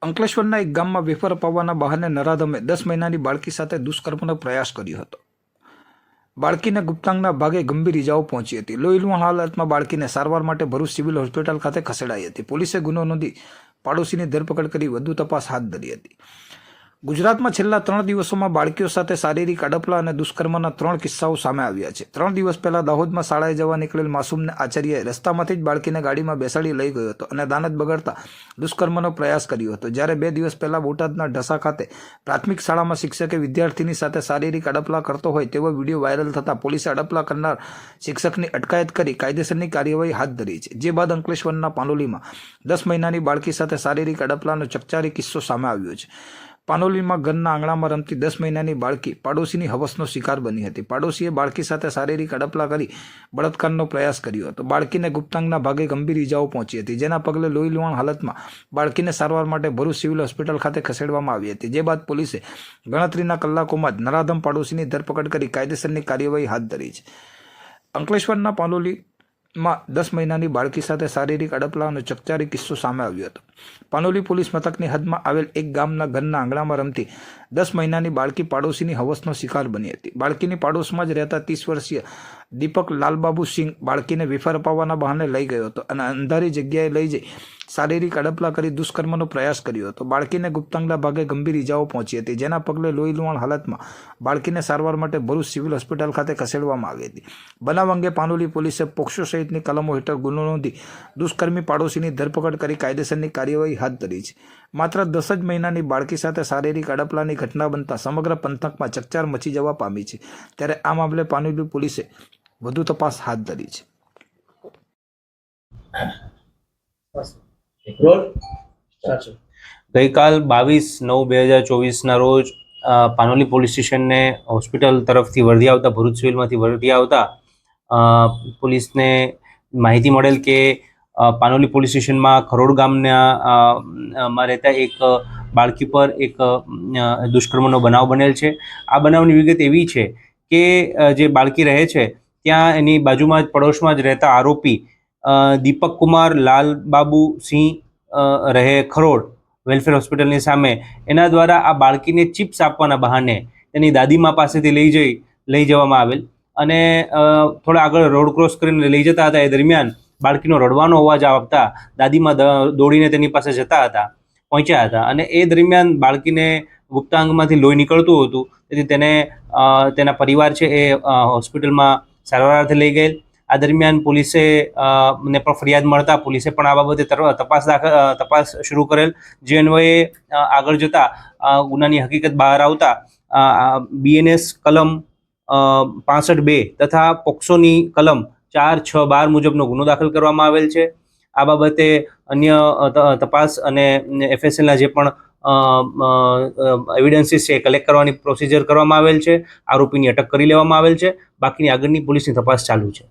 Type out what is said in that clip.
અંકલેશ્વરના એક ગામમાં વેફર અપાવવાના બહાને નરાધમે 10 મહિનાની બાળકી સાથે દુષ્કર્મનો પ્રયાસ કર્યો હતો। બાળકીને ગુપ્તાંગના ભાગે ગંભીર ઇજાઓ પહોંચી હતી। લોહીલુહાણ હાલતમાં બાળકીને સારવાર માટે ભરૂચ સિવિલ હોસ્પિટલ ખાતે ખસેડાઈ હતી। પોલીસે ગુનો નોંધી પાડોશીની ધરપકડ કરી વધુ તપાસ હાથ ધરી હતી। ગુજરાતમાં છેલ્લા 3 દિવસોમાં બાળકીઓ સાથે શારીરિક અડપલા અને દુષ્કર્મના 3 કિસ્સાઓ સામે આવ્યા છે। 3 દિવસ પહેલા દાહોદમાં શાળાએ જવા નીકળેલ માસૂમને આચાર્યએ રસ્તામાંથી જ બાળકીને ગાડીમાં બેસાડી લઈ ગયો હતો અને દાનત બગાડતા દુષ્કર્મનો પ્રયાસ કર્યો હતો। જ્યારે 2 દિવસ પહેલા બોટાદના ઢસા ખાતે પ્રાથમિક શાળામાં શિક્ષકે વિદ્યાર્થીની સાથે શારીરિક અડપલા કરતો હોય તેવો વિડીયો વાયરલ થતાં પોલીસે અડપલા કરનાર શિક્ષકની અટકાયત કરી કાયદેસરની કાર્યવાહી હાથ ધરી છે। જે બાદ અંકલેશ્વરના પાનોલીમાં 10 મહિનાની બાળકી સાથે શારીરિક અડપલાનો ચકચારી કિસ્સો સામે આવ્યો છે। પાનોલીમાં ઘરના આંગણામાં રમતી 10 મહિનાની બાળકી પાડોશીની હવસનો શિકાર બની હતી। પાડોશીએ બાળકી સાથે શારીરિક અડપલા કરી બળાત્કારનો પ્રયાસ કર્યો હતો। બાળકીને ગુપ્તાંગના ભાગે ગંભીર ઇજાઓ પહોંચી હતી, જેના પગલે લોહીલુહાણ હાલતમાં બાળકીને સારવાર માટે ભરૂચ સિવિલ હોસ્પિટલ ખાતે ખસેડવામાં આવી હતી। જે બાદ પોલીસે ગણતરીના કલાકોમાં જ નરાધમ પાડોશીની ધરપકડ કરી કાયદેસરની કાર્યવાહી હાથ ધરી છે। અંકલેશ્વરના પાનોલી માં 10 મહિનાની બાળકી સાથે શારીરિક અડપલાનો ચકચારી કિસ્સો સામે આવ્યો હતો। પાનોલી પોલીસ મથકની હદમાં આવેલ એક ગામના ઘરના આંગણામાં રમતી 10 મહિનાની બાળકી પાડોશીની હવસનો શિકાર બની હતી। બાળકીની પાડોશમાં જ રહેતા 30 વર્ષીય દીપક લાલબાબુ સિંહ બાળકીને વેફર અપાવવાના બહાને લઈ ગયો હતો અને અંધારી જગ્યાએ લઈ જઈ શારીરિક અડપલા કરી દુષ્કર્મનો પ્રયાસ કર્યો હતો। બાળકીને ગુપ્તાંગના ભાગે ગંભીર ઇજાઓ પહોંચી હતી, જેના પગલે લોહીલુહાણ હાલતમાં બાળકીને સારવાર માટે ભરૂચ સિવિલ હોસ્પિટલ ખાતે ખસેડવામાં આવી હતી। બનાવ અંગે પાનોલી પોલીસે પોક્સો સહિતની કલમો હેઠળ ગુનો નોંધી દુષ્કર્મી પાડોશીની ધરપકડ કરી કાયદેસરની કાર્યવાહી હાથ ધરી છે। માત્ર 10 જ મહિનાની બાળકી સાથે શારીરિક અડપલાની ઘટના બનતા સમગ્ર પંથકમાં ચકચાર મચી જવા પામી છે। ત્યારે આ મામલે પાનોલી પોલીસે વધુ તપાસ હાથ ધરી છે। ગઈકાલ 22/9/2024 રોજ પાનોલી પોલીસ સ્ટેશનને હોસ્પિટલ તરફથી વર્ધી આવતા ભરૂચ સિવિલમાંથી વર્ધી આવતા પોલીસને માહિતી મળેલ કે પાનોલી પોલીસ સ્ટેશનમાં ખરોડ ગામમાં રહેતા એક બાળકી પર એક દુષ્કર્મનો બનાવ બનેલ છે। આ બનાવની વિગત એવી છે કે જે બાળકી રહે છે ત્યાં એની બાજુમાં જ પડોશમાં જ રહેતા આરોપી દીપક કુમાર લાલબાબુ સિંહ રહે ખરોડ વેલફેર હોસ્પિટલની સામે એના દ્વારા આ બાળકીને ચિપ્સ આપવાના બહાને તેની દાદીમા પાસેથી લઈ જવામાં આવેલ અને થોડા આગળ રોડ ક્રોસ કરીને લઈ જતા હતા। એ દરમિયાન બાળકીનો રડવાનો અવાજ આવતા દાદીમા દોડીને તેની પાસે પહોંચ્યા હતા અને એ દરમિયાન બાળકીને ગુપ્તાંગમાંથી લોહી નીકળતું હતું, તેથી તેને તેના પરિવાર છે એ હોસ્પિટલમાં સારવારથી લઈ ગયેલ। આ દરમિયાન પોલીસે ને પણ ફરિયાદ મળતા પોલીસે પણ આ બાબતે તપાસ શરૂ કરેલ, જે અન્વયે આગળ જતા ગુનાની હકીકત બહાર આવતા BNS કલમ 65(2) તથા પોક્સોની કલમ 4-6-12 મુજબનો ગુનો દાખલ કરવામાં આવેલ છે। આ બાબતે અન્ય તપાસ અને FSLના જે પણ એવિડન્સીસ છે કલેક્ટ કરવાની પ્રોસિજર કરવામાં આવેલ છે। આરોપીની અટક કરી લેવામાં આવેલ છે। બાકીની આગળની પોલીસની તપાસ ચાલુ છે।